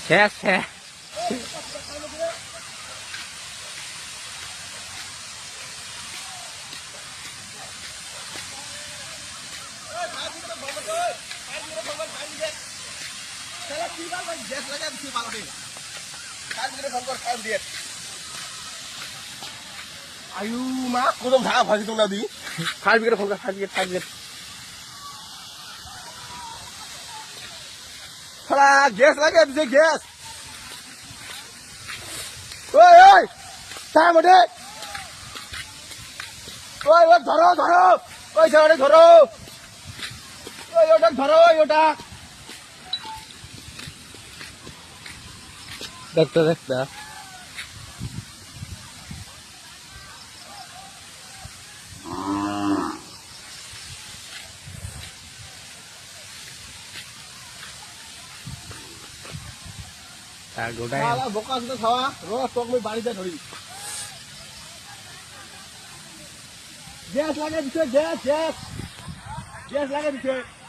শেষ শেষ आयु मा कोदम था भाजी तुम ना दी फायर ब्रिगेड फोन कर फायर ब्रिगेड साला गैस लगे तुझे गैस ओए ओए काय मध्ये ओए ओए धरो धरो ओए झाडे धरो ओए योटा धरो योटा দেখতে দেখতে গোটাই साला बोका से खावा रोज टोक में बाड़ी दे थोड़ी गैस लगे पीछे गैस गैस गैस लगे पीछे